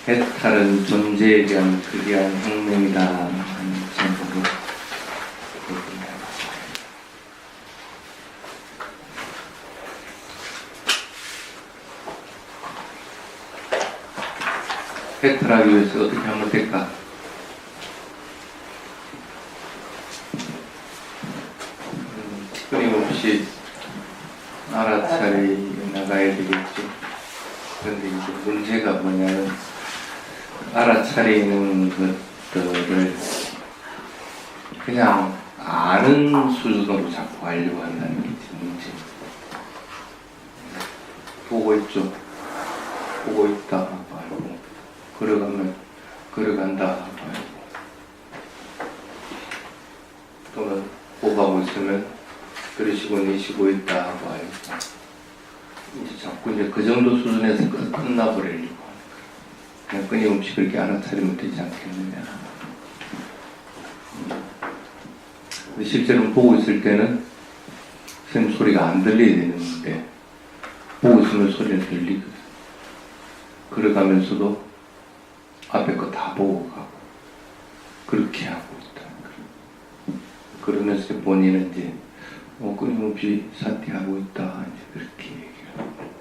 해탈은 존재에 대한 극이한 혁명이다 하는 제목으로 해탈하기 위해서 어떻게 하면 될까? 끊임없이 알아차려 나가야 되겠죠. 그런데 이제 문제가 뭐냐면 알아차리는 것들을 그냥 아는 수준으로 자꾸 하려고 한다는 게 문제입니다. 보고 있죠. 보고 있다 하고 알고 걸어가면 걸어간다 하고 알고 또는 보고 있으면 그러시고 내쉬고 있다 하고 알고 이제 자꾸 이제 그 정도 수준에서 끝나버리려고 하는 거예요. 그냥 끊임없이 그렇게 알아차리면 되지 않겠느냐. 근데 실제로 보고 있을 때는 선생님 소리가 안 들려야 되는데 보고 있으면 소리는 들리거든. 걸어가면서도 앞에 거 다 보고 가고 그렇게 하고 있다. 그러면서 본인은 이제 끊임없이 사퇴하고 있다. 이제 그렇게 얘기를 하고.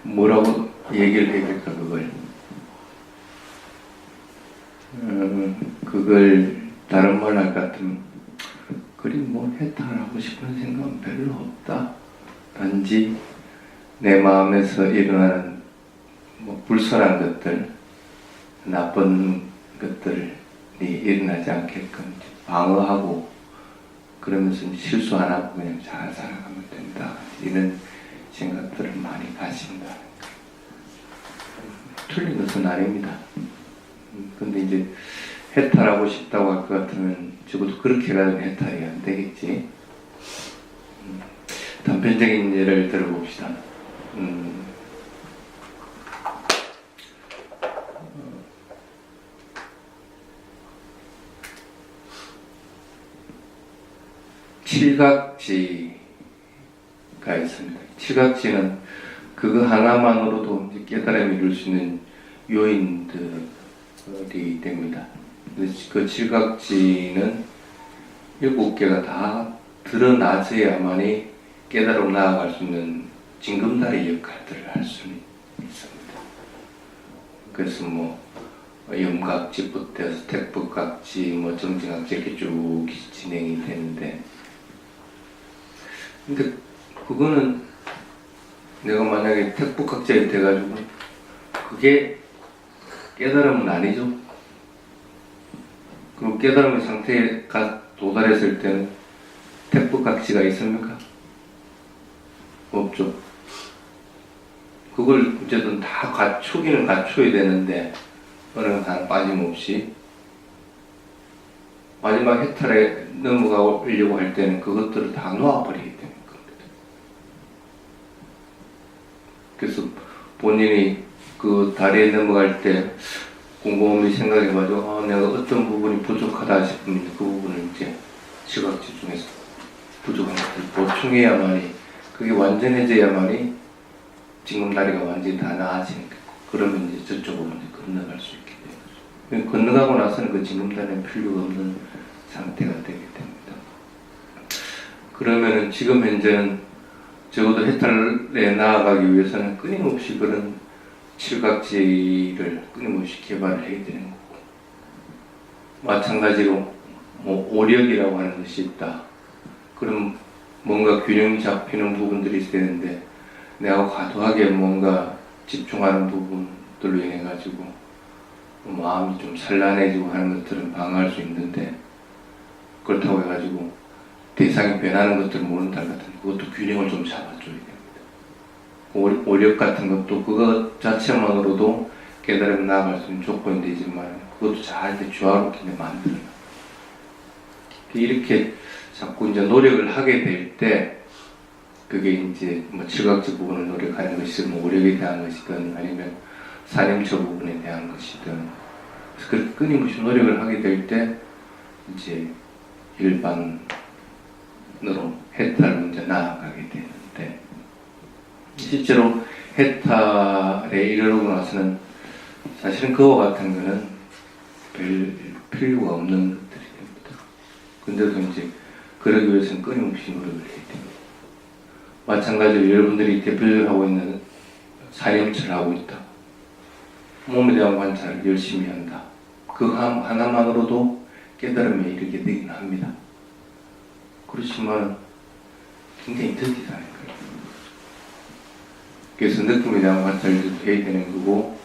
뭐라고 얘기를 해야 될까, 그걸. 그걸 다른 말 할 것 같으면, 그리 뭐 해탈하고 싶은 생각은 별로 없다. 단지 내 마음에서 일어나는 뭐 불선한 것들, 나쁜 것들이 일어나지 않게끔 방어하고 그러면서 실수 안 하고 그냥 잘 살아가면 된다. 이런 생각들을 많이 가신다. 틀린 것은 아닙니다. 근데 이제 해탈하고 싶다고 할 것 같으면 적어도 그렇게 가지고 해탈이 안 되겠지. 단편적인 예를 들어봅시다. 칠각지가 있습니다. 칠각지는 그거 하나만으로도 깨달음을 이룰 수 있는 요인들이 됩니다. 그 칠각지는 7개가 다 드러나져야만이 깨달음으로 나아갈 수 있는 징검다리 역할들을 할 수는 있습니다. 그래서 뭐 염각지부터 해서 택법각지, 뭐 정진각지 이렇게 쭉 진행이 되는데, 근데 그거는 내가 만약에 택법각지가 돼가지고 그게 깨달음은 아니죠. 그리고 깨달음의 상태에 도달했을 때는 택법각지가 있습니까? 없죠. 그걸 어쨌든 다 갖추기는 갖춰야 되는데 어느 한 빠짐없이 마지막 해탈에 넘어가려고 할 때는 그것들을 다 놓아버리게 되는 겁니다. 그래서 본인이 그 다리에 넘어갈 때 곰곰이 생각해가지고 내가 어떤 부분이 부족하다 싶으면 그 부분을 이제 칠각지 중에서 부족한 것들을 보충해야만이 그게 완전해져야만이 지금 다리가 완전히 다 나아지니까 그러면 이제 저쪽으로 이제 건너갈 수 있게 되는 거죠. 건너가고 나서는 그 지금 다리는 필요가 없는 상태가 되게 됩니다. 그러면은 지금 현재는 적어도 해탈에 나아가기 위해서는 끊임없이 그런 칠각지를 끊임없이 개발을 해야 되는 거고, 마찬가지로 뭐 오력이라고 하는 것이 있다. 그럼 뭔가 균형이 잡히는 부분들이 있어야 되는데 내가 과도하게 뭔가 집중하는 부분들로 인해 가지고 마음이 좀 산란해지고 하는 것들은 방어할 수 있는데, 그렇다고 해가지고 대상이 변하는 것들을 모른다 같은 그것도 균형을 좀 잡아줘야 됩니다. 오력 같은 것도 그것 자체만으로도 깨달음 나아갈 수 있는 조건이 되지만 그것도 잘 조화롭게 만들어요. 이렇게 자꾸 이제 노력을 하게 될 때 그게 이제 뭐 칠각지 부분을 노력하는 것이든 뭐 오력에 대한 것이든 아니면 사념처 부분에 대한 것이든 그렇게 끊임없이 노력을 하게 될 때 이제 일반으로 해탈로 이제 나아가게 되는데, 실제로 해탈에 이르고 나서는 사실은 그와 같은 거는 별 필요가 없는 것들이 됩니다. 근데도 이제 그러기 위해서는 끊임없이 노력을 해야 됩니다. 마찬가지로 여러분들이 대표적으로 하고 있는 사념처를 하고 있다. 몸에 대한 관찰을 열심히 한다. 그 하나만으로도 깨달음에 이르게 되긴 합니다. 그렇지만 굉장히 더디다는 거예요. 그래서 느낌에 대한 관찰들도 해야 되는 거고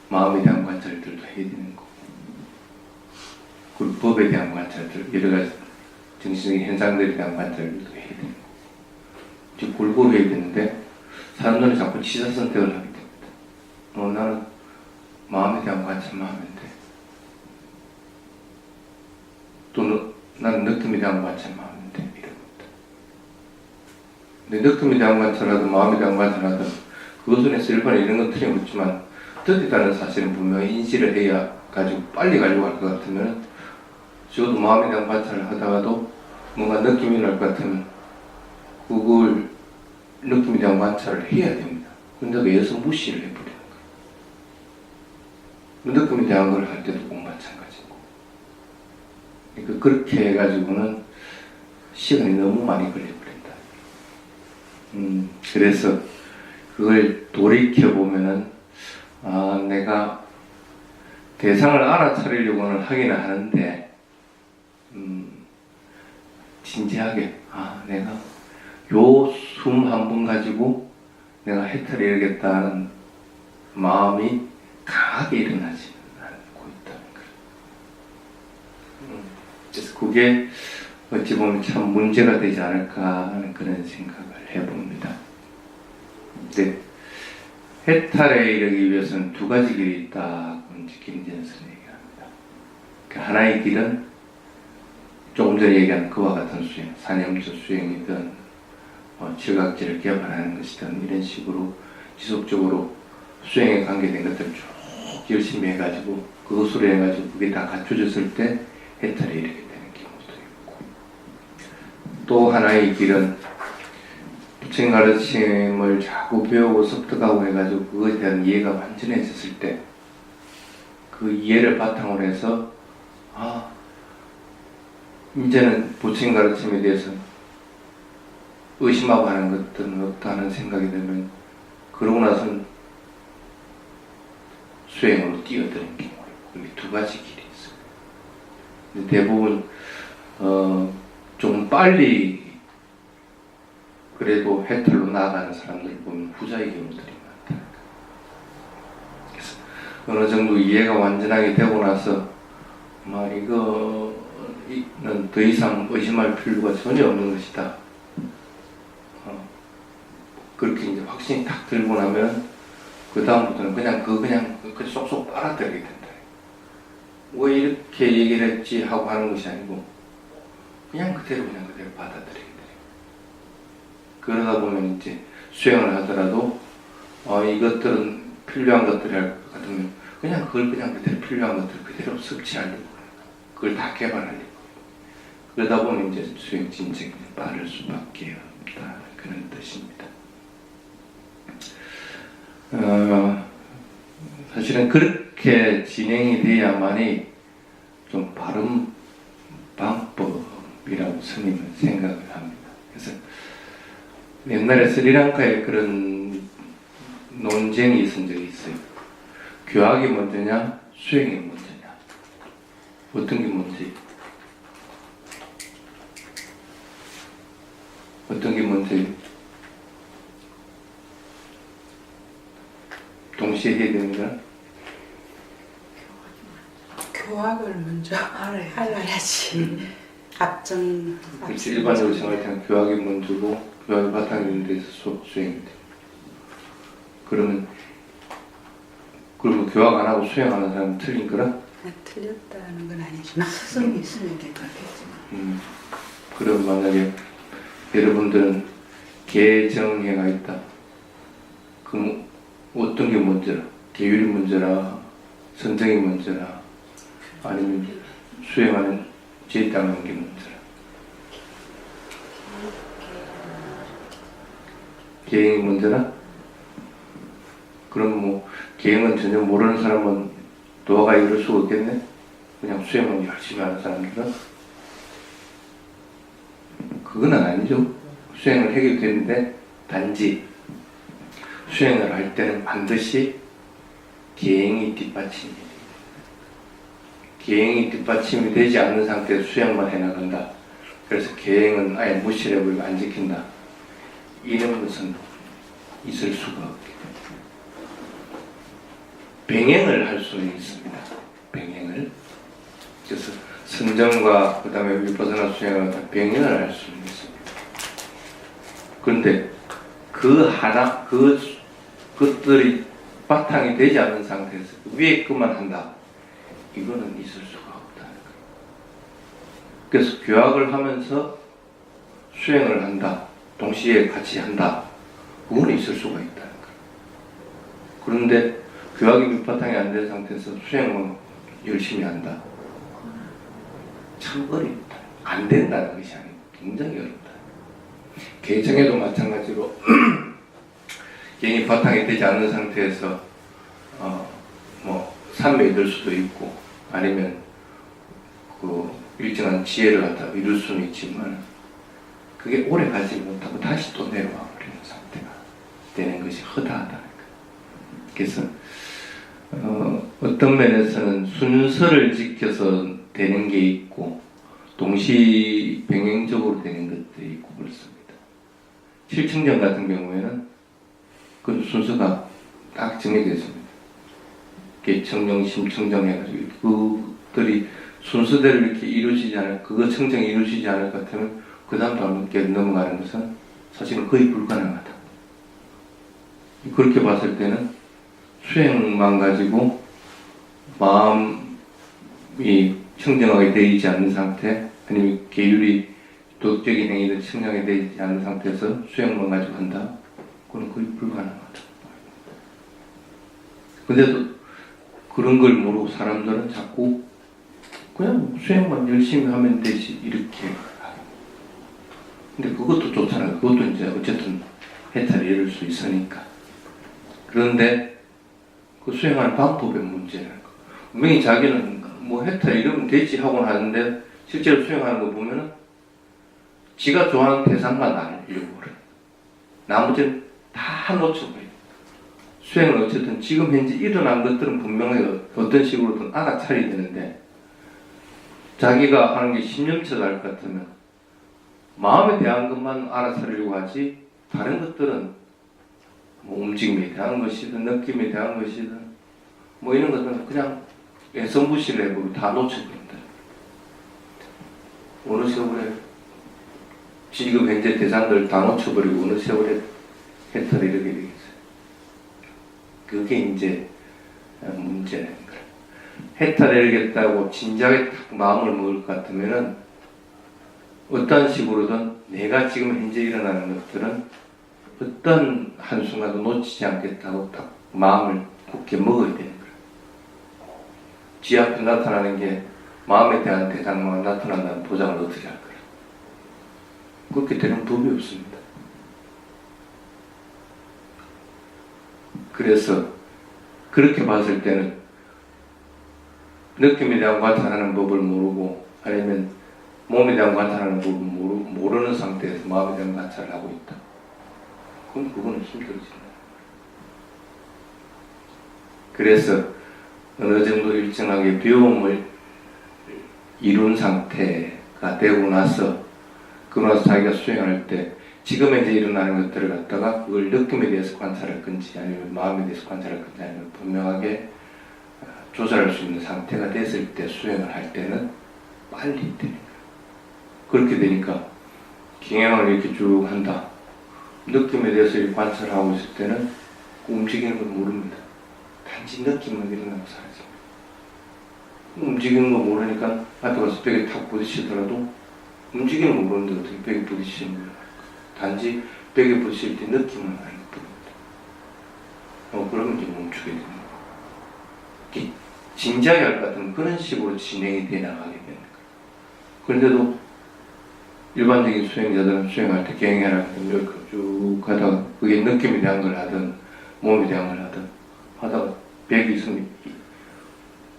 마음에 대한 관찰들도 해야 되는 거고 그리고 법에 대한 관찰들, 여러 가지 정신적인 현상들에 대한 관찰들도 해야 되는 거고 즉 골고루 해야 되는데 사람들은 자꾸 취사 선택을 하게 됩니다. 나는 마음에 대한 관찰만 하면 돼. 또는 나는 느낌에 대한 관찰만 하면 돼. 이런 겁니다. 근데 느낌에 대한 관찰하든 마음에 대한 관찰하든 그것은 일반 이런 건 틀림없지만 뜻이라는 사실은 분명히 인지를 해야 가지고 빨리 가려고 할 것 같으면 적어도 마음에 대한 관찰을 하다가도 뭔가 느낌이 날 것 같으면 그걸 느낌에 대한 관찰을 해야 됩니다. 근데 왜서 무시를 해버리는 거예요. 느낌에 대한 걸 할 때도 꼭 마찬가지고. 그러니까 그렇게 해가지고는 시간이 너무 많이 걸려버린다. 그래서 그걸 돌이켜보면은 내가 대상을 알아차리려고는 하기는 하는데 진지하게 내가 요 숨 한 번 가지고 내가 해탈을 이루겠다는 마음이 강하게 일어나지 않고 있다는 거예요. 그래서 그게 어찌 보면 참 문제가 되지 않을까 하는 그런 생각을 해봅니다. 근데 해탈에 이르기 위해서는 두 가지 길이 있다고 김진선 얘기합니다. 그 하나의 길은 조금 전에 얘기한 그와 같은 수행, 사념적 수행이든 지각지를 개발하는 것이든 이런 식으로 지속적으로 수행에 관계된 것들을 쭉 열심히 해가지고 그것으로 해가지고 그게 다 갖춰졌을 때 해탈에 이르게 되는 경우도 있고 또 하나의 길은 부처님 가르침을 자꾸 배우고 습득하고 해가지고 그것에 대한 이해가 완전해졌을 때 그 이해를 바탕으로 해서 이제는 부처님 가르침에 대해서 의심하고 하는 것들은 없다는 생각이 들면 그러고 나서는 수행으로 뛰어드는 경우가 있고 이게 두 가지 길이 있어요. 근데 대부분 좀 빨리 그래도 해탈로 나아가는 사람들을 보면 후자의 경우들이 많다. 그래서 어느 정도 이해가 완전하게 되고 나서 이거는 더 이상 의심할 필요가 전혀 없는 것이다. 그렇게 이제 확신이 딱 들고 나면 그 다음부터는 그냥 쏙쏙 빨아들이게 된다. 왜 이렇게 얘기를 했지 하고 하는 것이 아니고 그냥 그대로 받아들이게 돼요. 그러다 보면 이제 수행을 하더라도 이것들은 필요한 것들이 할 것 같으면 그냥 그대로 필요한 것들 그대로 섭취하려고 그걸 다 개발하려고 그러다 보면 이제 수행 진척이 빠를 수밖에 없다 그런 뜻입니다. 사실은 그렇게 진행이 돼야만이 좀 바른 방법이라고 스님은 생각을 합니다. 그래서 옛날에 스리랑카에 그런 논쟁이 있은 적이 있어요. 교학이 먼저냐, 수행이 먼저냐. 어떤 게 먼저예요? 어떤 게 먼저예요? 동시에 해야 되는 거야? 교학을 먼저 알아야지. 앞전. 그렇지. 일반적으로 생각할 때는 교학이 먼저고 교학이 바탕이 되는 데서 수행이 돼. 그러면 교학 안 하고 수행하는 사람은 틀린 거라? 틀렸다는 건 아니지만 스승이 있으면 그렇겠지만. 그럼 만약에 여러분들은 개정해가 있다. 그럼 어떤 게 먼저라? 계율이 먼저라? 선정이 먼저라? 아니면 수행하는 지혜 따르는 게 먼저라? 계행이 먼저라? 그럼 뭐 계행은 전혀 모르는 사람은 도화가 이룰 수가 없겠네? 그냥 수행만 열심히 하는 사람들은? 그건 아니죠. 수행을 하게 되는데 단지 수행을 할 때는 반드시 계행이 뒷받침이 돼요. 계행이 뒷받침이 되지 않는 상태에서 수행만 해나간다. 그래서 계행은 아예 무시를 해버리고 안 지킨다. 이런 것은 있을 수가 없게 됩니다. 병행을 할 수는 있습니다. 병행을. 그래서 선정과 그 다음에 위파사나 수행을 병행을 할 수는 있습니다. 그런데 그것들이 바탕이 되지 않는 상태에서 위에 것만 한다. 이거는 있을 수가 없다는 거예요. 그래서 교학을 하면서 수행을 한다. 동시에 같이 한다. 그거는 있을 수가 있다는 거예요. 그런데 교학이 밑바탕이 안 된 상태에서 수행은 열심히 한다. 참 어렵다. 안 된다는 것이 아니고 굉장히 어렵다. 개정에도 마찬가지로 개인이 바탕이 되지 않는 상태에서 뭐 산매에 들 수도 있고 아니면 그 일정한 지혜를 갖다 이룰 수는 있지만 그게 오래 가지 못하고 다시 또 내려와 버리는 상태가 되는 것이 허다하다는 거예요. 그래서 어떤 면에서는 순서를 지켜서 되는 게 있고 동시 병행적으로 되는 것들이 있고 그렇습니다. 실증전 같은 경우에는 그 순서가 딱 정해져 있습니다. 개청정, 심청정 해가지고 그들이 순서대로 이렇게 이루어지지 않을, 그거 청정이 이루어지지 않을 것 같으면 그 다음 단계로 넘어가는 것은 사실은 거의 불가능하다. 그렇게 봤을 때는 수행만 가지고 마음이 청정하게 되지 않는 상태, 아니면 계율이 도덕적인 행위를 청정하게 되지 않는 상태에서 수행만 가지고 한다. 그건 거의 불가능하다. 근데도 그런 걸 모르고 사람들은 자꾸 그냥 수행만 열심히 하면 되지 이렇게 하고. 근데 그것도 좋잖아요. 그것도 이제 어쨌든 해탈을 이룰 수 있으니까. 그런데 그 수행하는 방법의 문제라는 거. 분명히 자기는 뭐 해탈 이러면 되지 하고 하는데 실제로 수행하는 거 보면은 지가 좋아하는 대상만 알려고 그래. 나머지는 다 놓쳐버려. 수행은 어쨌든 지금 현재 일어난 것들은 분명히 어떤 식으로든 알아차려야 되는데 자기가 하는 게 10년째 할 것 같으면 마음에 대한 것만 알아차리려고 하지 다른 것들은 뭐 움직임에 대한 것이든 느낌에 대한 것이든 뭐 이런 것들은 그냥 애성부시를 해보고 다 놓쳐버린다. 어느 세월에 지금 현재 대상들 다 놓쳐버리고 어느 세월에 해탈을 이르게 되겠어요. 그게 이제 문제는 거예요. 해탈해야겠다고 진작에 딱 마음을 먹을 것 같으면은 어떤 식으로든 내가 지금 현재 일어나는 것들은 어떤 한순간도 놓치지 않겠다고 딱 마음을 굳게 먹어야 되는 거예요. 지 앞에 나타나는 게 마음에 대한 대상만 나타난다는 보장을 어떻게 할 거예요? 그렇게 되는 법이 없습니다. 그래서 그렇게 봤을 때는 느낌에 대한 관찰하는 법을 모르고 아니면 몸에 대한 관찰하는 법을 모르는 상태에서 마음에 대한 관찰을 하고 있다. 그럼 그거는 힘들어진다. 그래서 어느 정도 일정하게 배움을 이룬 상태가 되고 나서 그러고 나서 자기가 수행할 때 지금 이제 일어나는 것들을 갖다가 그걸 느낌에 대해서 관찰할 건지 아니면 마음에 대해서 관찰할 건지 아니면 분명하게 조절할 수 있는 상태가 됐을 때 수행을 할 때는 빨리 되는 거예요. 그렇게 되니까 경향을 이렇게 쭉 한다. 느낌에 대해서 관찰하고 있을 때는 그 움직이는 걸 모릅니다. 단지 느낌만 일어나고 사라집니다. 움직이는 거 모르니까 앞에 가서 벽에 탁 부딪히더라도 움직이는 거 모르는데 어떻게 벽에 부딪히는 거예요. 단지 벽에 부딪힐 때 느낌만 아는 것뿐입니다. 그러면 이제 멈추게 됩니다. 진지하게 할 것 같으면 그런 식으로 진행이 돼 나가게 되는 거예요. 그런데도 일반적인 수행자들은 수행할 때 경행하는 이렇게 쭉 가다가 그게 느낌에 대한 걸 하든 몸에 대한 걸 하든 하다가 100이 있으면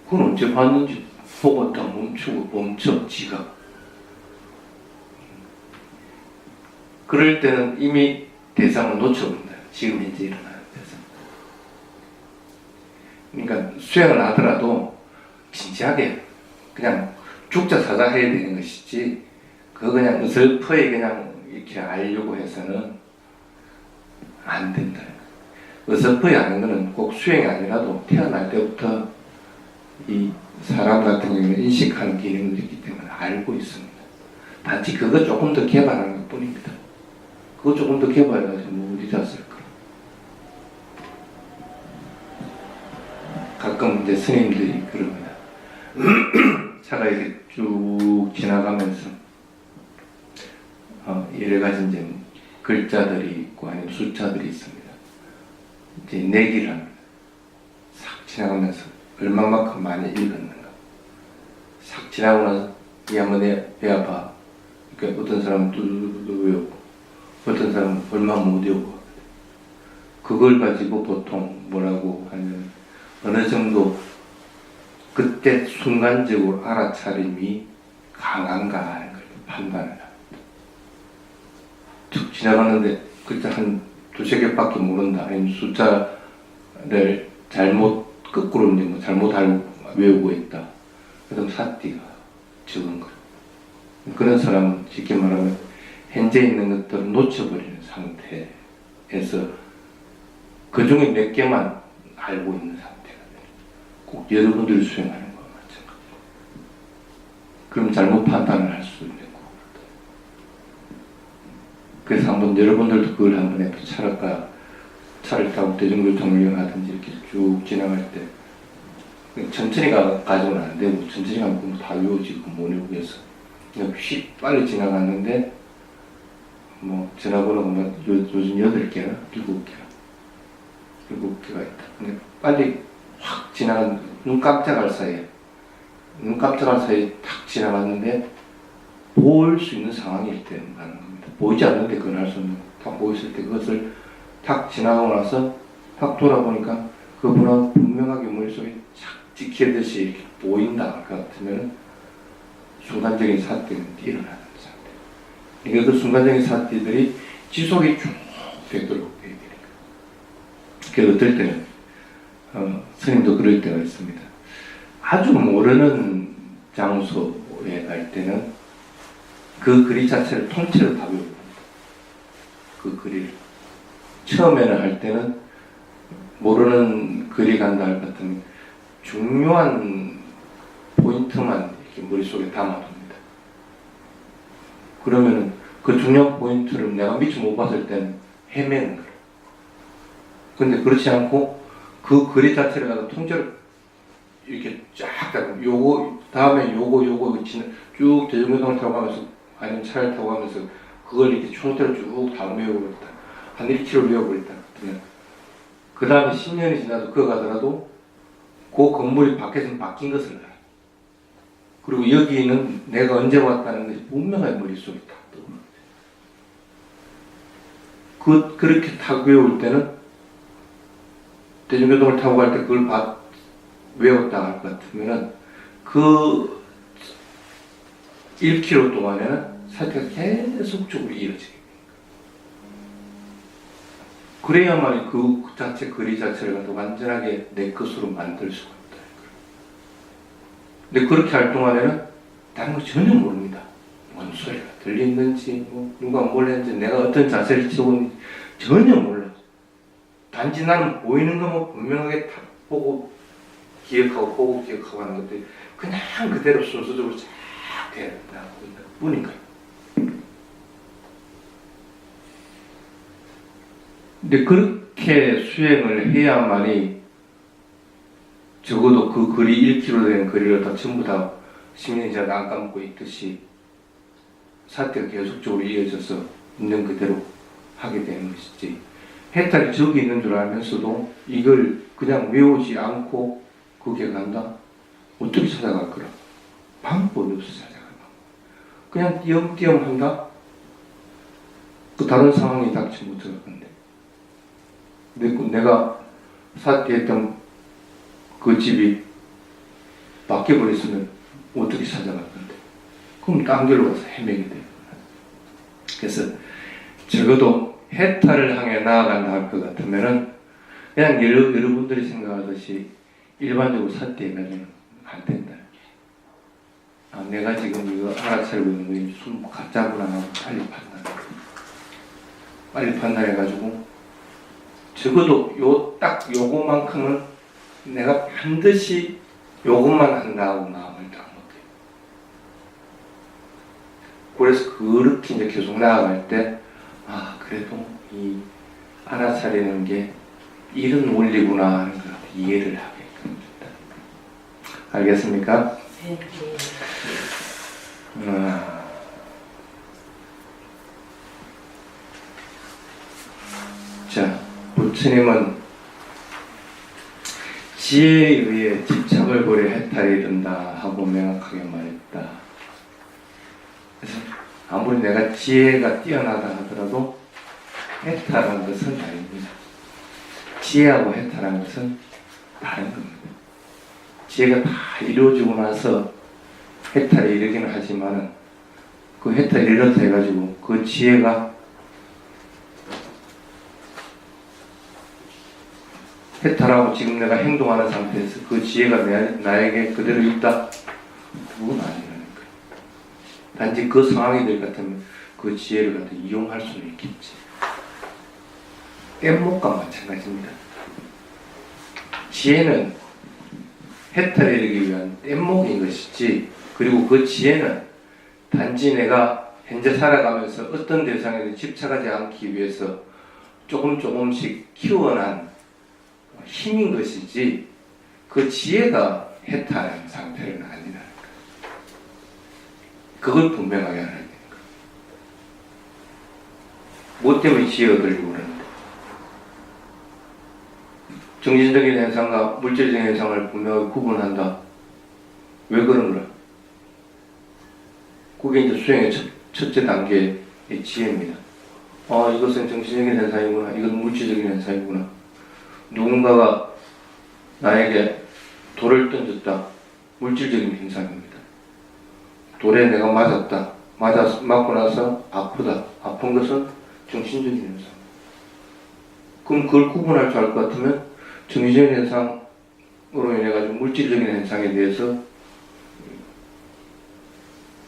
그건 언제 봤는지 보고 딱 멈춰 지가. 그럴 때는 이미 대상을 놓쳐본다. 지금 현재 일어나는 대상. 그러니까 수행을 하더라도 진지하게 그냥 죽자 사자 해야 되는 것이지 그거 그냥 어설프게 그냥 이렇게 알려고 해서는 안 된다. 어설프게 하는 거는 꼭 수행이 아니라도 태어날 때부터 이 사람 같은 경우는 인식하는 기능이 있기 때문에 알고 있습니다. 단지 그거 조금 더 개발하는 것 뿐입니다. 그거 조금 더 개발해가지고 뭐 어디 잤을까. 가끔 이제 스님들이 그럽니다. 차가 이렇게 쭉 지나가면서 여러 가지 이제 글자들이 있고 아니면 숫자들이 있습니다. 이제 내기를 합니다. 싹 지나가면서 얼마만큼 많이 읽었는가. 싹 지나고 나서 이 한번 배 아파. 그러니까 어떤 사람은 뚜두두두 외우고 어떤 사람은 얼마 못 외우고 그걸 가지고 보통 뭐라고 하면 어느 정도 그때 순간적으로 알아차림이 강한가 하는 걸 판단을 합니다. 쭉 지나가는데 글자 한 두세 개밖에 모른다. 아니면 숫자를 거꾸로 이제 뭐 잘못 알고 외우고 있다. 그럼 사띠가 적은 거. 그런 사람은 쉽게 말하면 현재 있는 것들을 놓쳐버리는 상태에서 그 중에 몇 개만 알고 있는 상태가 돼요. 꼭 여러분들이 수행하는 거와 마찬가지로. 그럼 잘못 판단을 할 수 있는 거고. 그래서 한번 여러분들도 그걸 한번 해서 차를 타고 대중교통을 이용하든지 이렇게 쭉 지나갈 때 천천히 가지고는 안 되고 천천히 가면 다 외워지고 못 외우겠어. 그냥 휙 빨리 지나갔는데 뭐 전화번호가 뭐 요즘 8개나 7개가 있다. 근데 빨리 확 지나간 눈 깜짝할 사이에 탁 지나갔는데 볼 수 있는 상황일 때는 가는 겁니다. 보이지 않는데 그건 할 수 없는 딱 보였을 때 그것을 탁 지나가고 나서 탁 돌아보니까 그분은 분명하게 머릿속에 착 찍히듯이 이렇게 보인다 할 것 같으면 순간적인 사태는 일어나는 상태. 그러니까 그 순간적인 사태들이 지속이 쭉 되도록 되어 있는 거예요. 그래서 어떨 때는 스님도 그럴 때가 있습니다. 아주 모르는 장소에 갈 때는 그 글이 자체를 통째로 다 외웁니다. 그 글을 처음에는 할 때는 모르는 글이 간다 할 것 같으면 중요한 포인트만 이렇게 머릿속에 담아둡니다. 그러면은 그 중요한 포인트를 내가 미처 못 봤을 때는 헤매는 거예요. 근데 그렇지 않고 그 글이 자체를 갖다 통째로 이렇게 쫙 요거 다음에 요거 쭉 대중교통을 타고 가면서 아니면 차를 타고 가면서 그걸 이렇게 총대로 쭉 다 외우고 있다. 한 1km 외우고 있다. 그 다음에 10년이 지나도 그거 가더라도 그 건물이 밖에서 바뀐 것을 알아요. 그리고 여기는 내가 언제 왔다는 것이 분명하게 머릿속에 다 떠오르는 그렇게 타고 외울 때는 대중교통을 타고 갈 때 그걸 외웠다 할 것 같으면은 그 1km 동안에는 사태가 계속적으로 이어지게. 그래야만 그 자체 글이 자체를 갖다 완전하게 내 것으로 만들 수가 있다. 근데 그렇게 할 동안에는 다른 거 전혀 모릅니다. 뭔 소리가 들리는지, 뭐 누가 뭘 했는지, 내가 어떤 자세를 취하고 있는지 전혀 몰라. 단지 나는 보이는 것만 분명하게 다 보고 기억하고 하는 것들이 그냥 그대로 순서적으로 쫙 되어나가고 있는 뿐인가요. 근데 그렇게 수행을 해야만이 적어도 그 글이 1km 되는 글을 다 전부 다 10년이 지나도 안 까먹고 있듯이 사태가 계속적으로 이어져서 있는 그대로 하게 되는 것이지, 해탈이 저기 있는 줄 알면서도 이걸 그냥 외우지 않고 그게 간다? 어떻게 찾아갈 거라? 방법이 없어 찾아갈 방법. 그냥 띄엄띄엄 한다? 그 다른 상황이 닥치면 어떡할 건데? 내가 사퇴했던 그 집이 바뀌어버렸으면 어떻게 찾아갈 건데? 그럼 딴 길로 가서 헤매게 돼요. 그래서 적어도 해탈을 향해 나아간다 할 것 같으면은 그냥 여러분들이 생각하듯이 일반적으로 사퇴해가지고는 안 된다. 아, 내가 지금 이거 알아차리고 있는 거니 숨 가짜구나 하고 빨리 판단해가지고 적어도 딱 요거만큼은 내가 반드시 요것만 한다고 마음을 딱 먹어요. 그래서 그렇게 이제 계속 나아갈 때, 아, 그래도 이 알아차리는 게 이런 원리구나 하는 걸 이해를 하게 됩니다. 알겠습니까? 네. 자, 부처님은 지혜에 의해 집착을 버려 해탈이 이른다 하고 명확하게 말했다. 그래서 아무리 내가 지혜가 뛰어나다 하더라도 해탈한 것은 아닙니다. 지혜하고 해탈한 것은 다른 겁니다. 지혜가 다 이루어지고 나서 해탈이 이르기는 하지만은 그 해탈이 이렇다 해가지고 그 지혜가 해탈하고 지금 내가 행동하는 상태에서 그 지혜가 나에게 그대로 있다? 그건 아니라는 거예요. 단지 그 상황이 될 것 같으면 그 지혜를 갖다 이용할 수는 있겠지. 뗏목과 마찬가지입니다. 지혜는 해탈에 이르기 위한 뗏목인 것이지, 그리고 그 지혜는 단지 내가 현재 살아가면서 어떤 대상에도 집착하지 않기 위해서 조금씩 키워난 힘인 것이지, 그 지혜가 해탈한 상태는 아니라는 거예요. 그걸 분명하게 알아야 되는 거예요. 뭐 때문에 지혜 얻으려고 그러는데? 정신적인 현상과 물질적인 현상을 분명하게 구분한다. 왜 그런 거야? 그게 이제 수행의 첫째 단계의 지혜입니다. 아, 이것은 정신적인 현상이구나. 이것은 물질적인 현상이구나. 누군가가 나에게 돌을 던졌다. 물질적인 현상입니다. 돌에 내가 맞았다. 맞고 나서 아프다. 아픈 것은 정신적인 현상. 그럼 그걸 구분할 줄 알 것 같으면 정신적인 현상으로 인해 가지고 물질적인 현상에 대해서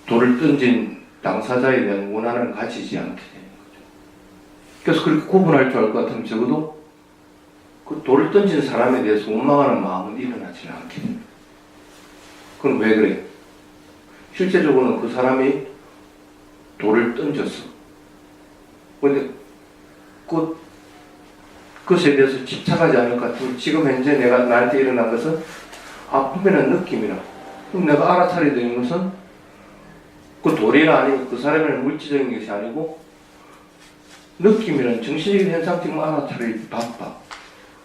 돌을 던진 당사자에 대한 원한을 가지지 않게 되는 거죠. 그래서 그렇게 구분할 줄 알 것 같으면 적어도 그 돌을 던진 사람에 대해서 원망하는 마음은 일어나지는 않게 됩니다. 그럼 왜 그래요? 실제적으로는 그 사람이 돌을 던졌어. 근데 그것에 대해서 집착하지 않을 것 같으면 지금 현재 나한테 일어난 것은 아픔이라는 느낌이라. 그럼 내가 알아차려야 되는 것은 그 돌이나 아니고 그 사람의 물질적인 것이 아니고 느낌이라는 정신적인 현상 지금 알아차리기 바빠.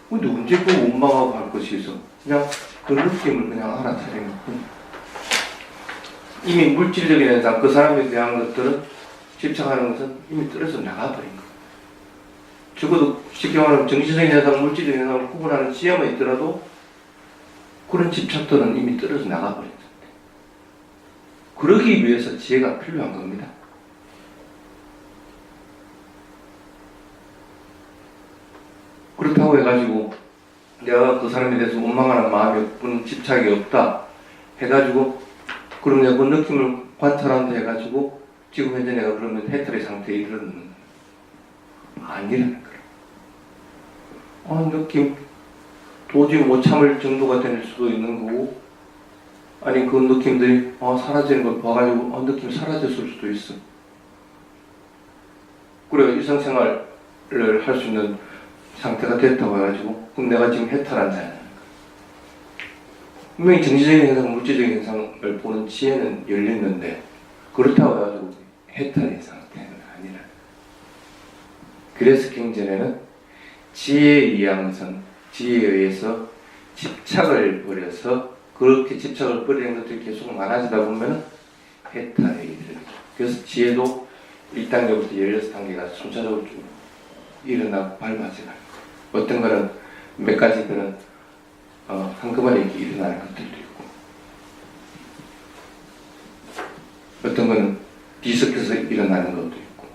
근데 언제 그 원망하고 할 것이 있어? 그냥 그 느낌을 그냥 알아차리는 뿐. 이미 물질적인 현상, 그 사람에 대한 것들은 집착하는 것은 이미 떨어져 나가버린 거예요. 적어도 쉽게 말하면 정신적인 현상, 물질적인 현상을 구분하는 지혜만 있더라도 그런 집착들은 이미 떨어져 나가버린 상태. 그러기 위해서 지혜가 필요한 겁니다. 그렇다고 해가지고 내가 그 사람에 대해서 원망하는 마음이 없고 집착이 없다 해가지고 그럼 내가 그 느낌을 관찰한다 해가지고 지금 현재 내가 그러면 해탈의 상태에 이르는 아니라는 거예요. 느낌 도저히 못 참을 정도가 될 수도 있는 거고, 아니 그 느낌들이 사라지는 걸 봐가지고 느낌이 사라졌을 수도 있어. 그래 일상생활을 할 수 있는 상태가 됐다고 해가지고 그럼 내가 지금 해탈한 자야. 분명히 정신적인 현상, 물질적인 현상을 보는 지혜는 열렸는데 그렇다고 해가지고 해탈의 상태는 아니라. 그래서 경전에는 지혜에 의한 것은 지혜에 의해서 집착을 버려서 그렇게 집착을 버리는 것들이 계속 많아지다 보면 해탈에 이르죠. 그래서 지혜도 1단계부터 16단계가 순차적으로 쭉 일어나고 밟아져가요. 어떤 거는 몇 가지들은 한꺼번에 이렇게 일어나는 것들도 있고, 어떤 거는 뒤섞여서 일어나는 것도 있고,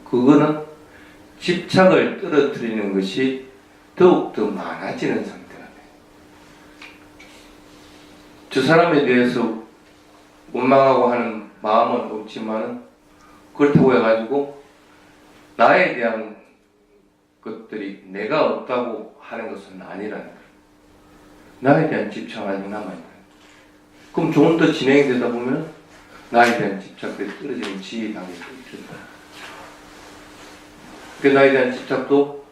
그거는 집착을 떨어뜨리는 것이 더욱더 많아지는 상태가 돼요. 저 사람에 대해서 원망하고 하는 마음은 없지만은, 그렇다고 해가지고 나에 대한 것들이 내가 없다고 하는 것은 아니라는 거예요. 나에 대한 집착은 아직 남아있는 거예요. 그럼 조금 더 진행이 되다 보면 나에 대한 집착들이 떨어지는 지혜 단계가 있습니다. 그 나에 대한 집착도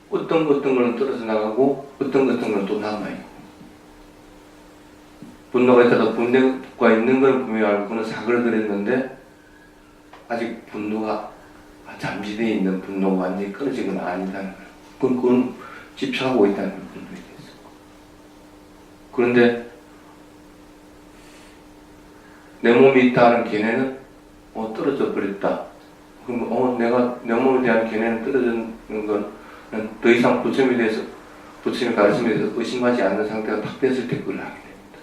어떤 거는 떨어져 나가고 어떤 거는 또 남아있고, 분노가 있다가 분노가 있는 걸 분명히 알고 그는 사그러들었는데 아직 분노가 잠시되어 있는 분노가 완전히 끊어진 건 아니다는 거예요. 그건 집착하고 있다는 걸 분명히 됐어. 그런데 내 몸이 있다는 개념은 떨어져 버렸다. 그럼 내가 내 몸에 대한 개념이 떨어지는 건 더 이상 부처님에 대해서, 부처님의 가르침에 대해서 의심하지 않는 상태가 딱 됐을 때 그걸 하게 됩니다.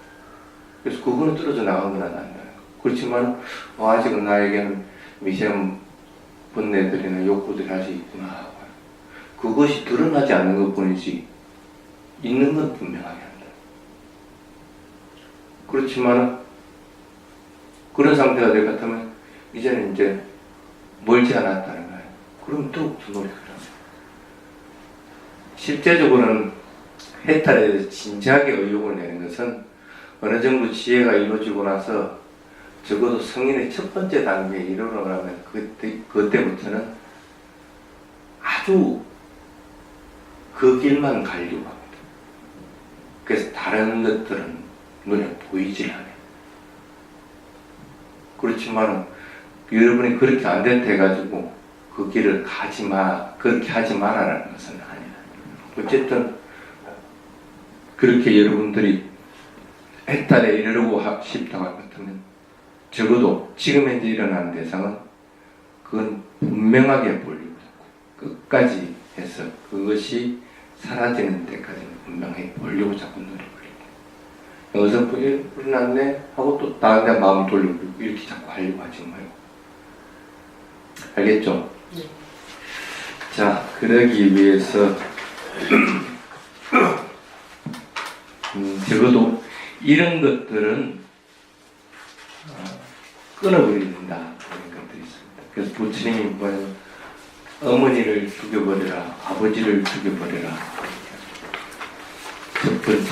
그래서 그거는 떨어져 나간 건 아니라는 거예요. 그렇지만 아직은 나에게는 미세한 번뇌들이나 욕구들이 아직 있구나. 그것이 드러나지 않는 것 뿐이지 있는 건 분명하게 한다. 그렇지만 그런 상태가 될 것 같으면 이제는 이제 멀지 않았다는 거예요. 그럼 더욱더 노력을 합니다. 실제적으로는 해탈에 대해서 진지하게 의욕을 내는 것은 어느 정도 지혜가 이루어지고 나서 적어도 성인의 첫 번째 단계에 이르러가면 그때부터는 아주 그 길만 가려고 합니다. 그래서 다른 것들은 눈에 보이질 않아요. 그렇지만 여러분이 그렇게 안 된다 해가지고 그 길을 가지 마, 그렇게 하지 마라는 것은 아니다. 어쨌든 그렇게 여러분들이 해탈에 이르려고 싶다고 할 것 같으면 적어도 지금 현재 일어나는 대상은 그건 분명하게 보려고 끝까지 해서 그것이 사라지는 데까지는 분명히 보려고 자꾸 노력을 해요. 어서 일어났네 하고 또 다른 데 마음 돌리고 이렇게 자꾸 하려고 하지 말고. 알겠죠? 네. 자, 그러기 위해서 적어도 이런 것들은 끊어버린다 그런 것들이 있습니다. 그래서 부처님이 뭐예요? 어머니를 죽여버려라, 아버지를 죽여버려라. 첫 번째,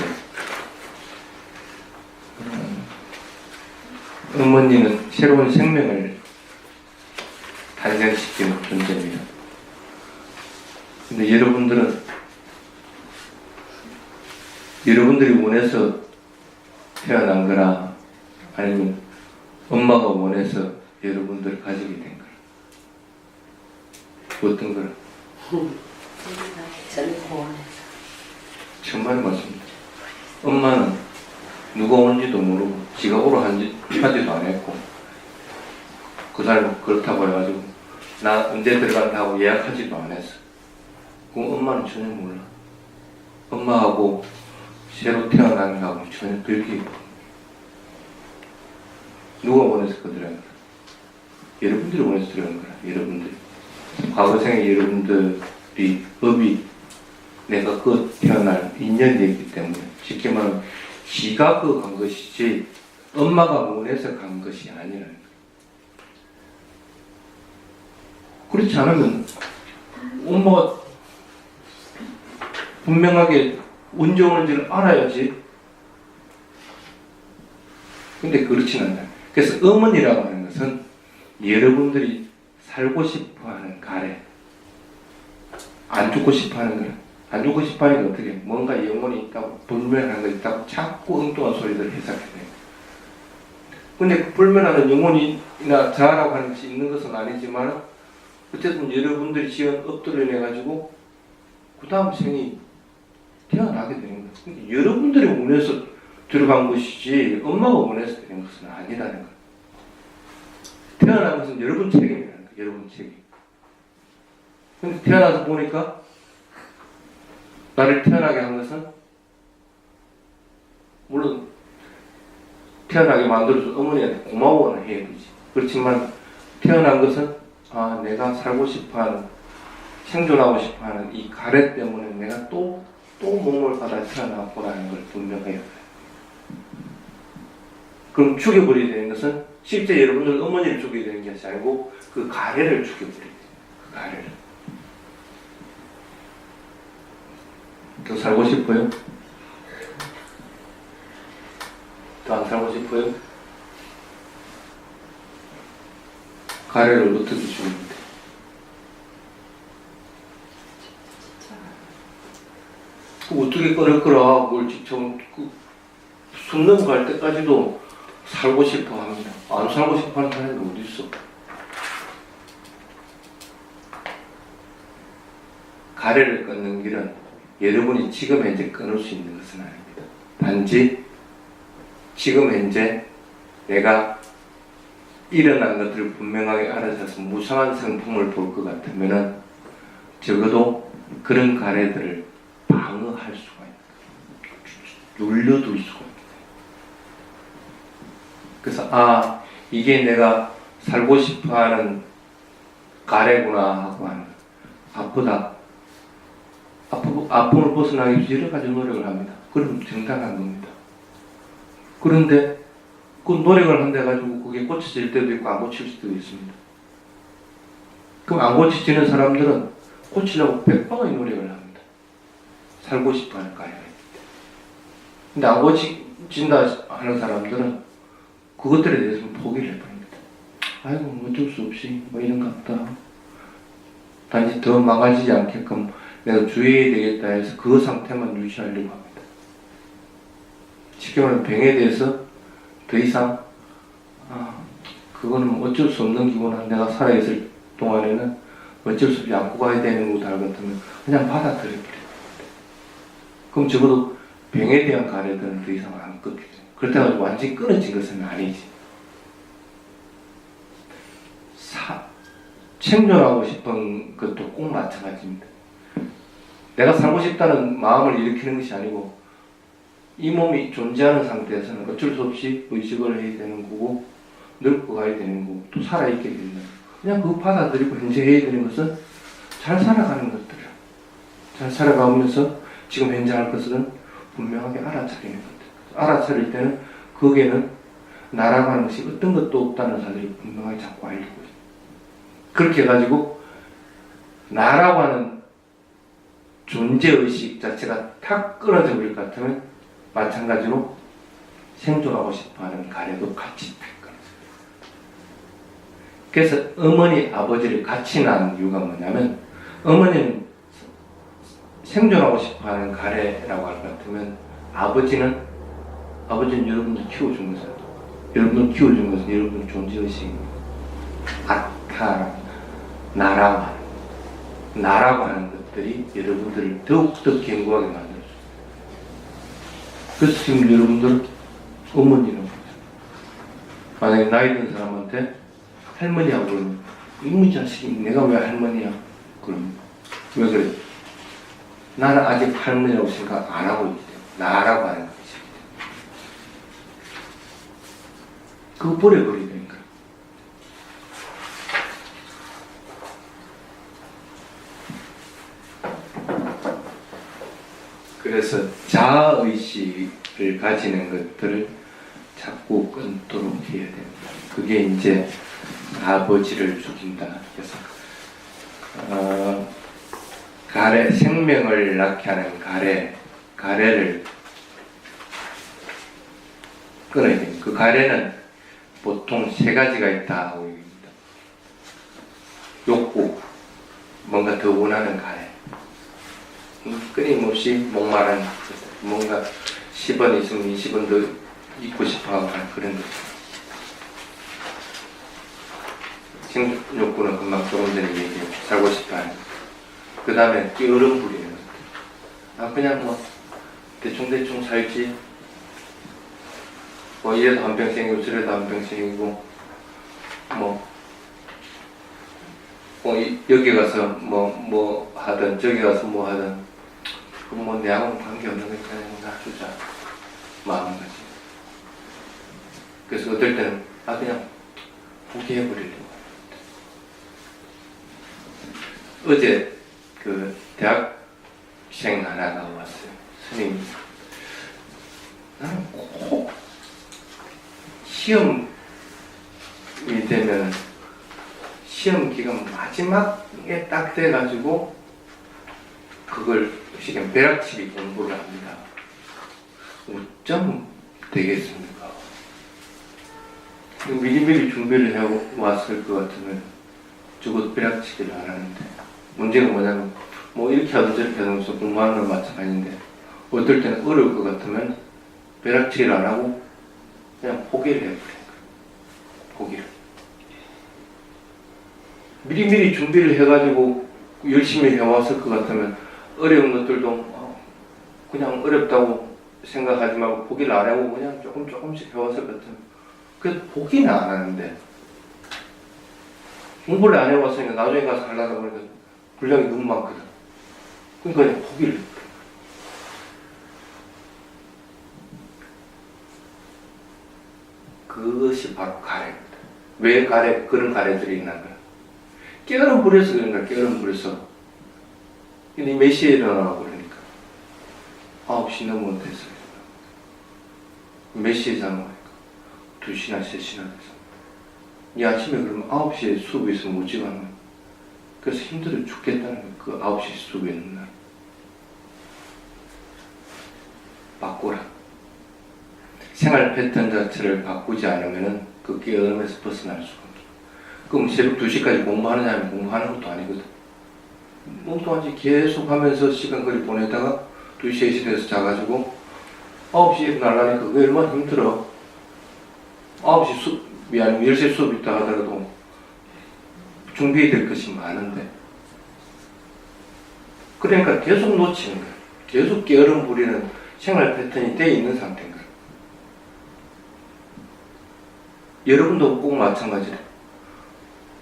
어머니는 새로운 생명을 탄생시키는 존재입니다. 근데 여러분들이 원해서 태어난 거라 아니면 엄마가 원해서 여러분들을 가지게 된 거라. 어떤 거라? 저는 고원해서. 정말 맞습니다. 엄마는 누가 오는지도 모르고 지가 오라 하지도 안 했고 그 사람은 그렇다고 해가지고 나 언제 들어간다고 예약하지도 안 했어. 그럼 엄마는 전혀 몰라. 엄마하고 새로 태어난 거하고 전혀 별개. 누가 원해서 들어간 거야? 여러분들이 원해서 들어간 거야. 여러분들이. 과거생에 여러분들이 법이 내가 그 태어날 인연이 있기 때문에 쉽게 말하면 지가 그 간 것이지 엄마가 원해서 간 것이 아니라는 거야. 그렇지 않으면 엄마가 분명하게 언제 오는지를 알아야지. 근데 그렇진 않다. 그래서 어머니라고 하는 것은 여러분들이 살고 싶어하는 가래, 안 죽고 싶어하는 거야. 안 죽고 싶어하는 게 어떻게 뭔가 영혼이 있다고 불멸하는 거 있다고 자꾸 엉뚱한 소리들을 해석해 내요. 근데 그 불멸하는 영혼이나 자아라고 하는 것이 있는 것은 아니지만 어쨌든 여러분들이 지은 업들을 내가지고 그 다음 생이 태어나게 되는 거예요. 근데 여러분들이 원해서 들어간 것이지 엄마가 원해서 되는 것은 아니라는 거예요. 태어난 것은 여러분 책임이라는 거예요. 여러분 책임. 근데 태어나서 보니까 나를 태어나게 한 것은 물론 태어나게 만들어준 어머니한테 고마워는 해야 되지. 그렇지만 태어난 것은 내가 살고 싶어하는, 생존하고 싶어하는 이 가래 때문에 내가 또 몸을 받아 태어났구나는 걸 분명해야 돼. 그럼 죽여버려야 되는 것은 실제 여러분들 어머니를 죽여야 되는 것이 아니고 그 가래를 죽여버려야 돼. 그 가래를. 더 살고 싶어요? 더 안 살고 싶어요? 가래를 어떻게 죽이는데? 어떻게 끌어 그걸 직접 숨 넘어갈 때까지도 살고 싶어 합니다. 안 살고 싶어 하는 사람이 어디 있어? 가래를 끊는 길은 여러분이 지금 현재 끊을 수 있는 것은 아닙니다. 단지 지금 현재 내가 일어난 것들을 분명하게 알아차서 무상한 성품을 볼 것 같으면은 적어도 그런 가래들을 방어할 수가 있다. 눌러둘 수가 있다. 그래서 이게 내가 살고 싶어하는 가래구나 하고 하는 아프다. 아픔을 벗어나기 위해서 여러 가지 노력을 합니다. 그럼 정당한 겁니다. 그런데 그 노력을 한다 가지고 그게 고쳐질 때도 있고 안 고칠 수도 있습니다. 그럼 안 고쳐지는 사람들은 고치려고 백방의 노력을 합니다. 살고 싶어하는 가래가 있는데. 근데 안 고쳐진다 하는 사람들은 그것들에 대해서는 포기를 해버립니다. 아이고 어쩔 수 없이 뭐 이런 것 같다. 단지 더 망가지지 않게끔 내가 주의해야 되겠다 해서 그 상태만 유지하려고 합니다. 쉽게 말하면 병에 대해서 더 이상 그거는 어쩔 수 없는 기분은 내가 살아있을 동안에는 어쩔 수 없이 안고 가야 되는 거다 같으면 그냥 받아들여버려요. 그럼 적어도 병에 대한 가래들은 더 이상 안 끊기죠. 그렇다고 완전히 끊어진 것은 아니지. 생존하고 싶은 것도 꼭 마찬가지입니다. 내가 살고 싶다는 마음을 일으키는 것이 아니고 이 몸이 존재하는 상태에서는 어쩔 수 없이 의식을 해야 되는 거고 늙고 가야 되는 거고 또 살아있게 된다. 그냥 그거 받아들이고 현재 해야 되는 것은 잘 살아가는 것들이야. 잘 살아가면서 지금 현재 할 것은 분명하게 알아차리는 것들. 알아차릴 때는 거기에는 나라고 하는 것이 어떤 것도 없다는 사실을 분명하게 자꾸 알리고 있어요. 그렇게 해가지고 나라고 하는 존재의식 자체가 탁 끊어져 버릴 것 같으면 마찬가지로 생존하고 싶어하는 가래도 같이 탁 끊어져요. 그래서 어머니, 아버지를 같이 낳은 이유가 뭐냐면 어머니는 생존하고 싶어하는 가래라고 할 것 같으면 아버지는 여러분들 키워준 것은 여러분들 키워준 것은 여러분 존재의식입니다. 나라고 하는 것들이 여러분들을 더욱더 견고하게 만들어줘요. 그래서 지금 여러분들 어머니는 만약에 나이 든 사람한테 할머니하고 그러면 이놈의 자식이 내가 왜 할머니야? 그러면 왜 그래? 나는 아직 할머니라고 생각 안 하고 있기 때문에 나라고 하는 것이 그거 버려버려야 되니까. 그래서 자아의식을 가지는 것들을 자꾸 끊도록 해야 됩니다. 그게 이제 아버지를 죽인다. 그래서 가래, 생명을 낳게 하는 가래를 끊어야 됩니다. 그 가래는 보통 세 가지가 있다고 얘기합니다. 욕구, 뭔가 더 원하는 가래. 끊임없이 목마른 뭔가 10원 있으면 20원 더 잊고 싶어하고 하는 그런 것. 생존욕구는 금방 조금 전에 얘기했고 살고 싶어하는. 그 다음에 게으름 부리는 것. 그냥 뭐 대충 살지. 뭐 이래도 한 평생이고 저래도 한 평생이고 여기 가서 뭐 하든 저기 가서 뭐 하든 그럼 뭐 내하고는 관계없는 거니까 그냥 놔두자 마음가짐. 그래서 어떨 때는 그냥 포기해버리려고. 어제 그 대학생 하나가 왔어요. 선생님, 나는 꼭 시험이 되면 시험 기간 마지막에 딱 돼가지고 그걸 시간 벼락치기 공부를 합니다. 어쩜 되겠습니까? 미리미리 준비를 해왔을 것 같으면 적어도 벼락치기를 안 하는데, 문제가 뭐냐면 뭐 이렇게 하든 저렇게 하든 공부하는 건 마찬가지인데 어떨 때는 어려울 것 같으면 벼락치기를 안 하고 그냥 포기를 해버려요. 포기를. 미리미리 준비를 해가지고 열심히 해왔을 것 같으면 어려운 것들도 그냥 어렵다고 생각하지 말고 포기를 안 하고 그냥 조금씩 해왔을 것 같으면 그래도 포기는 안 하는데, 공부를 안 해왔으니까 나중에 가서 하려다 보니까 분량이 너무 많거든. 그러니까 그냥 포기를 해버려. 그것이 바로 가래입니다. 왜 그런 가래들이 있나 거야? 깨어른 물에서 그런가, 깨어른 물에서. 근데 몇 시에 일어나고 그러니까 9시 넘으면 됐어요. 몇 시에 자는 거니까 2시나 3시나 돼서. 이 아침에 그러면 9시에 수업이 있으면 못 지가는 거야. 그래서 힘들어 죽겠다는 거야. 그 9시 수업에 있는 날. 바꾸라. 생활 패턴 자체를 바꾸지 않으면은 그 깨어름에서 벗어날 수가 없어. 그럼 새벽 2시까지 공부하느냐 하면 공부하는 것도 아니거든. 멍뚱한지 계속 하면서 시간 거리 보내다가 2시에 집에서 자가지고 9시에 일어나려니까 그게 얼마나 힘들어. 9시 수업이 아니고 10시에 수업 있다 하더라도 준비해야 될 것이 많은데, 그러니까 계속 놓치는 거야. 계속 게으름 부리는 생활 패턴이 돼 있는 상태인 거야. 여러분도 꼭 마찬가지래.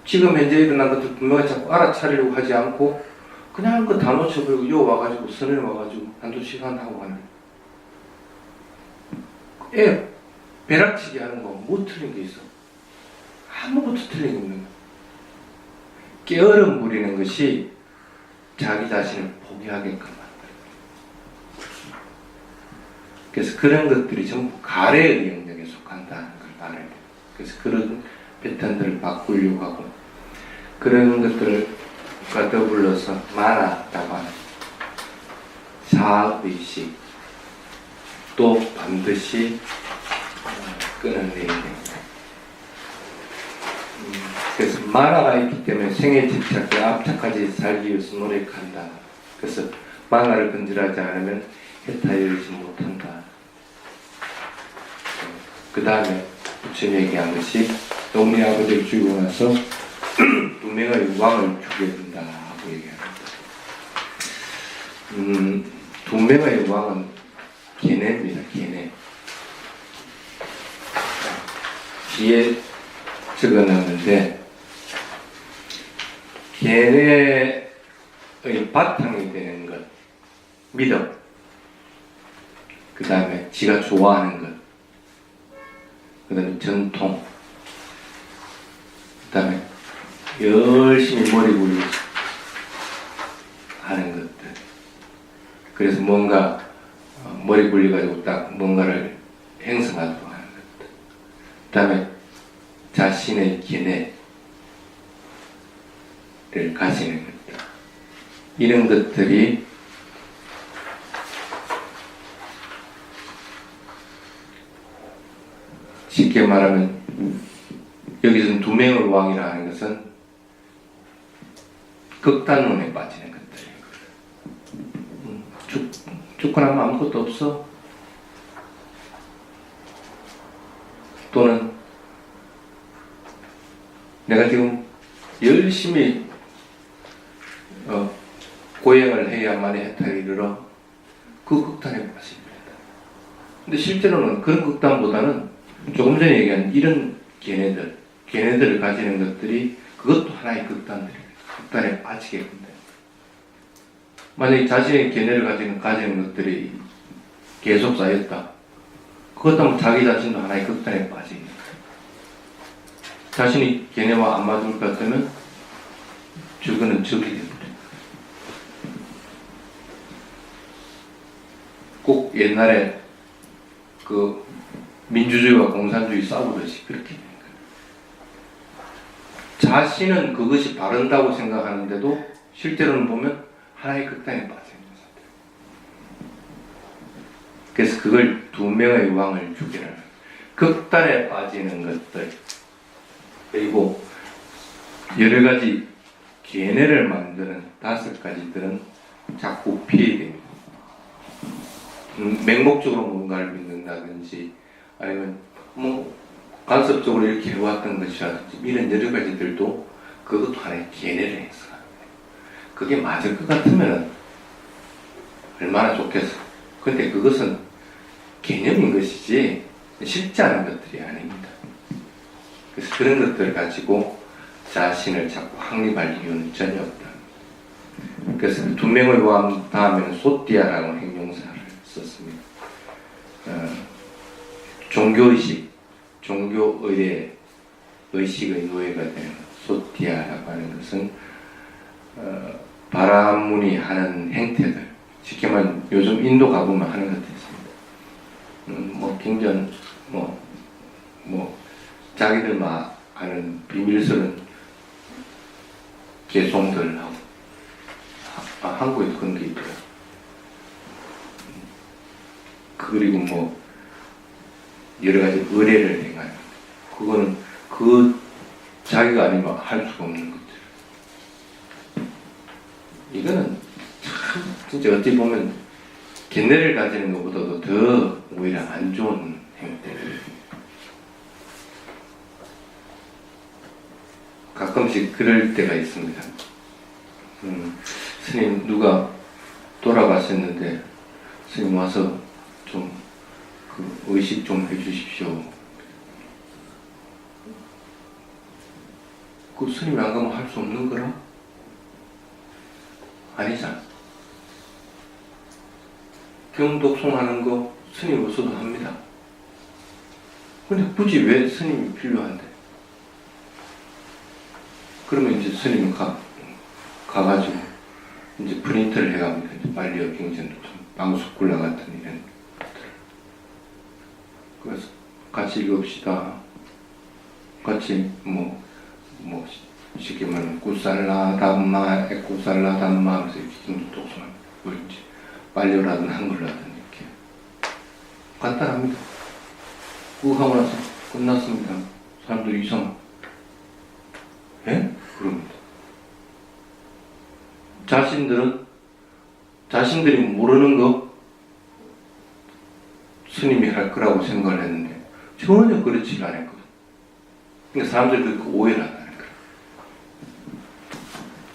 지금 현재 일어난 것들 분명히 자꾸 알아차리려고 하지 않고 그냥 그 다 놓쳐버리고 요 와가지고 선을 와가지고 한두 시간 하고 가는 거야. 애 벼락치기 하는 거 뭐 틀린 게 있어? 아무것도 틀린 게 없는 거야. 게으름 부리는 것이 자기 자신을 포기하게끔 만들어요. 그래서 그런 것들이 전부 가래의 영역에 속한다는 걸 알아야 돼요. 그래서 그런 패턴들을 바꾸려고 하고, 그런 것들과 더불어서 만화라고 하는 사의식 또 반드시 끊어내야 됩니다. 그래서 만화가 있기 때문에 생애 집착에 앞차까지 살기 위해서 노력한다. 그래서 만화를 건드리지 않으면 해타 열지 못한다. 그 다음에 부처님이 얘기한 것이 동네 아버지를 죽이고 나서 2명의 왕을 주게 된다고 얘기합니다. 2명의 왕은 걔네입니다. 걔네. 뒤에 적어놨는데, 걔네의 바탕이 되는 것, 믿음, 그 다음에 지가 좋아하는 것, 그 다음에 전통, 그 다음에 열심히 머리 굴리고 하는 것들. 그래서 뭔가 머리 굴려가지고 딱 뭔가를 행성하도록 하는 것들. 그 다음에 자신의 견해를 가지는 것들. 이런 것들이 쉽게 말하면 여기서는 2명의 왕이라 하는 것은 극단론에 빠지는 것들이에요. 죽고 나면 아무것도 없어. 또는 내가 지금 열심히 고행을 해야만이 해탈이 이르러, 그 극단에 빠집니다. 근데 실제로는 그런 극단보다는 조금 전에 얘기한 이런 걔네들을 가지는 것들이 그것도 하나의 극단에 빠지게끔 돼요. 만약에 자신의 견해를 가지는 것들이 계속 쌓였다. 그것 하면 자기 자신도 하나의 극단에 빠집니다. 자신이 견해와 안 맞을 것 같으면 저거는 적이 됩니다. 꼭 옛날에 그 민주주의와 공산주의 싸우듯이 그렇게 되는 거예요. 자신은 그것이 바른다고 생각하는데도 실제로는 보면 하나의 극단에 빠져 있는 상태. 그래서 그걸 두 명의 왕을 주기를 극단에 빠지는 것들 그리고 여러 가지 견해를 만드는 5가지들은 자꾸 피해야 됩니다. 맹목적으로 뭔가를 믿는다든지 아니면 뭐 간섭적으로 이렇게 해왔던 것이라든지 이런 여러 가지들도 그것도 하나의 견해를 해서 그게 맞을 것 같으면 얼마나 좋겠어. 근데 그것은 개념인 것이지 실제 하는 것들이 아닙니다. 그래서 그런 것들을 가지고 자신을 자꾸 확립할 이유는 전혀 없다. 그래서 두 명의 왕 다음에는 소띠아라는 형용사를 썼습니다. 종교의식, 종교의례, 의식의 노예가 되는 소띠아라고 하는 것은 바라문이 하는 행태들, 쉽게 말하면 요즘 인도 가보면 하는 것들이 있습니다. 뭐 경전, 자기들만 하는 비밀스러운 개송들하고 한국에도 그런 게 있더라고요. 그리고 뭐 여러 가지 의례를 행하는 그거는 그 자기가 아니면 할 수가 없는 것들. 이거는 참 진짜 어찌 보면 견해를 가지는 것보다도 더 오히려 안 좋은 행위들. 가끔씩 그럴 때가 있습니다. 스님 누가 돌아가셨는데 스님 와서 좀 그 의식 좀 해주십시오. 그 스님이 안 가면 할 수 없는 거라? 아니잖아. 경독송하는 거 스님 없어도 합니다. 근데 굳이 왜 스님이 필요한데? 그러면 이제 스님이 가가지고 이제 프린트를 해갑니다. 이제 말리어 경전독송, 방수굴라 같은 이런 것들을. 그래서 같이 읽읍시다. 같이 쉽게 말하면 구살라 담마 에쿠살라 담마 하면서 이렇게 경전독송하는 뭐 이제 말려라든 한글라든 이렇게 간단합니다. 그거 하고 나서 끝났습니다. 사람들이 이상 예? 그럽니다. 자신들이 모르는 거 스님이 할 거라고 생각을 했는데 전혀 그렇지가 않았거든. 그러니까 사람들이 그렇게 오해를 한다는 거야.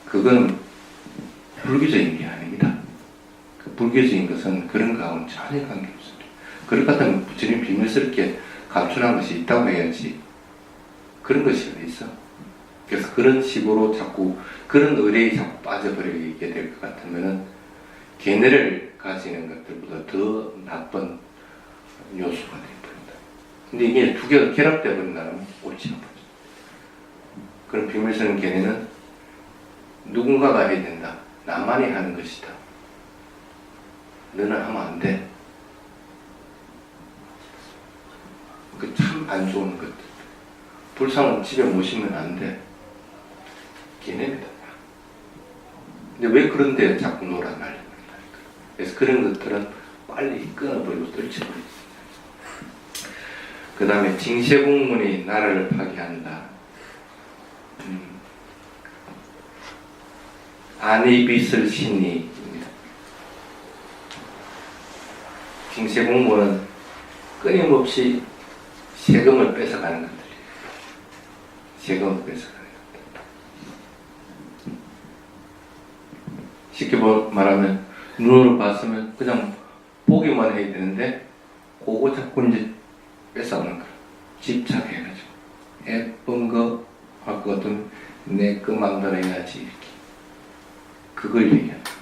그건 불교적인 게 아닙니다. 그 불교적인 것은 그런 거하고는 전혀 관계없습니다. 그럴 것 같으면 부처님 비밀스럽게 감춘한 것이 있다고 해야지. 그런 것이 어디 있어? 그래서 그런 식으로 자꾸 그런 의례에 자꾸 빠져버리게 될 것 같으면은 견해를 가지는 것들보다 더 나쁜 요소가 되어버린다. 근데 이게 두 개가 결합되어 버린다면 옳지 않죠. 그런 비밀스러운 견해는 누군가가 해야 된다. 나만이 하는 것이다. 너는 하면 안 돼. 그 참 안 좋은 것들. 불상은 집에 모시면 안 돼. 견해입니다. 근데 왜 그런데 자꾸 놀아나려고 한다니까. 그래서 그런 것들은 빨리 끊어버리고 떨쳐버리죠. 그 다음에 징세공문이 나라를 파괴한다. 아니비슬 신이입니다. 징세공문은 끊임없이 세금을 뺏어가는 것들이에요. 세금을 뺏어가는 것들. 쉽게 말하면 눈으로 봤으면 그냥 보기만 해야 되는데 그거 자꾸 이제 뺏어가는 거야. 집착해가지고 예쁜 거 할 것 같으면 내 거 만들어야지 이렇게. 그걸 얘기하는 거야.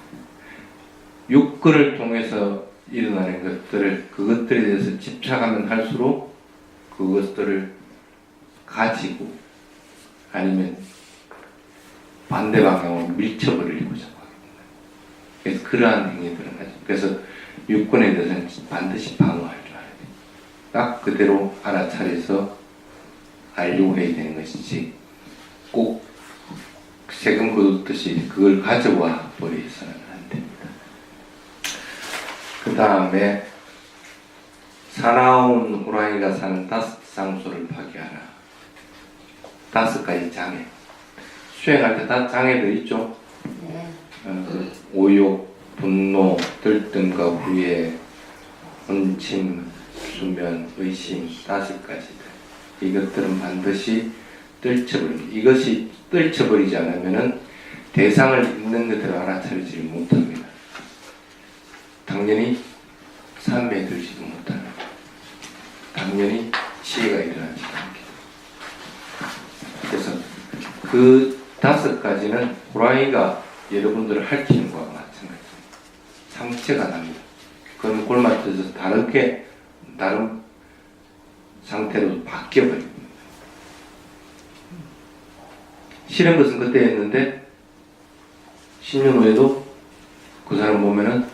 육근을 통해서 일어나는 것들을 그것들에 대해서 집착하면 할수록 그것들을 가지고 아니면 반대 방향으로 밀쳐버리고자 합니다. 그래서 그러한 행위들은 하죠. 그래서 육군에 대해서는 반드시 방어할 줄 알아야 돼요. 딱 그대로 알아차려서 알려고 해야 되는 것이지 꼭 세금 거두듯이 그걸 가져와 버려서는 안 됩니다. 그 다음에 사나운 호랑이가 사는 5장소를 파괴하라. 5가지 장애. 수행할 때 다 장애들 있죠? 네. 오욕, 분노, 들뜸과 후회, 혼침, 수면, 의심, 5가지들. 이것들은 반드시 떨쳐버립니다. 이것이 떨쳐버리지 않으면 대상을 있는 그대로 알아차리지 못합니다. 당연히 삶에 들지도 못합니다. 당연히 지혜가 일어나지 않게. 그래서 그 5가지는 호랑이가 여러분들을 핥히는 것과 마찬가지입니다. 상처가 납니다. 그건 골맞춰서 다른 상태로 바뀌어버립니다. 싫은 것은 그때 했는데 10년 후에도 그 사람 보면은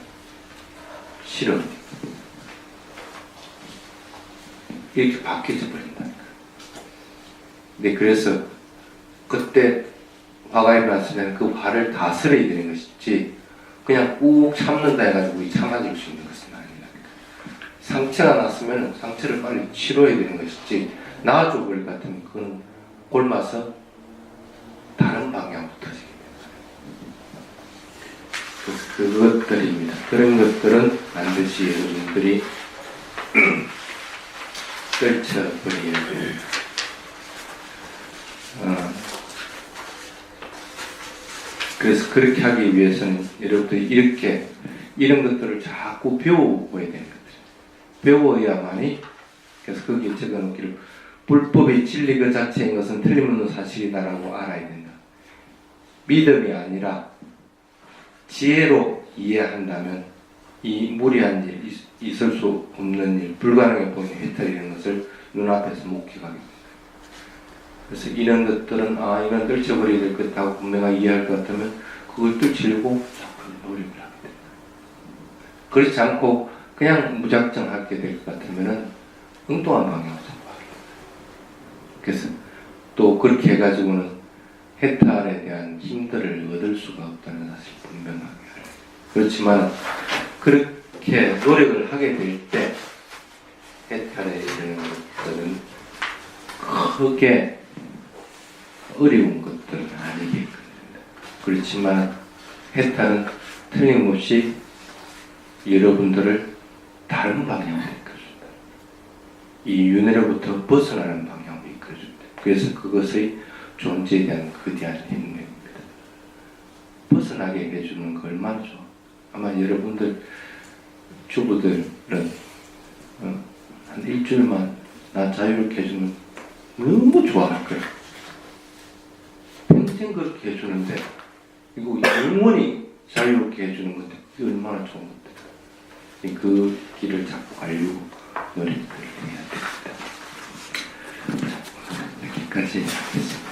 싫어. 이렇게 바뀌어져 버린다니까. 근데 그래서 그때 화가 일어났을 때는 그 화를 다스려야 되는 것이지 그냥 꾹 참는다 해가지고 참아질 수 있는 것은 아니라니까. 상처가 났으면 상처를 빨리 치료해야 되는 것이지 나아져 버릴 것 같으면 그건 골마서 다른 방향으로 터지게 됩니다. 그것들입니다. 그런 것들은 반드시 여러분들이 떨쳐버려야 됩니다. 그래서 그렇게 하기 위해서는 여러분들이 이런 것들을 자꾸 배워보야 되는 것들이에요. 배워야만이, 그래서 거기에 적어놓기를 불법의 진리 그 자체인 것은 틀림없는 사실이다라고 알아야 된다. 믿음이 아니라 지혜로 이해한다면 이 무리한 일, 있을 수 없는 일, 불가능해 보이는 해탈이라는 것을 눈앞에서 목격하게 됩니다. 그래서 이런 것들은 이건 떨쳐버려야 될 것 같다고 분명하게 이해할 것 같으면 그걸 떨치려고 자꾸 노력을 하게 됩니다. 그렇지 않고 그냥 무작정 하게 될 것 같으면 엉뚱한 방향으로 자꾸 하게 됩니다. 그래서 또 그렇게 해가지고는 해탈에 대한 힘들을 얻을 수가 없다는 사실 분명하게 알아요. 그렇지만 그렇게 노력을 하게 될 때 해탈에 이르는 것들은 크게 어려운 것들은 아니겠습니다. 그렇지만 해탈은 틀림없이 여러분들을 다른 방향으로 이끌어준다. 이 윤회로부터 벗어나는 방향으로 이끌어준다. 그래서 그것의 존재에 대한 거대한 행동입니다. 벗어나게 해주는 거 얼마나 좋아. 아마 여러분들 주부들은 한 일주일만 나 자유롭게 해주면 너무 좋아할 거예요. 평생 그렇게 해주는데 이거 영원히 자유롭게 해주는 건데 그게 얼마나 좋은 건데 그 길을 자꾸 가려고 노력을 해야 됩니다. 여기까지 하겠습니다.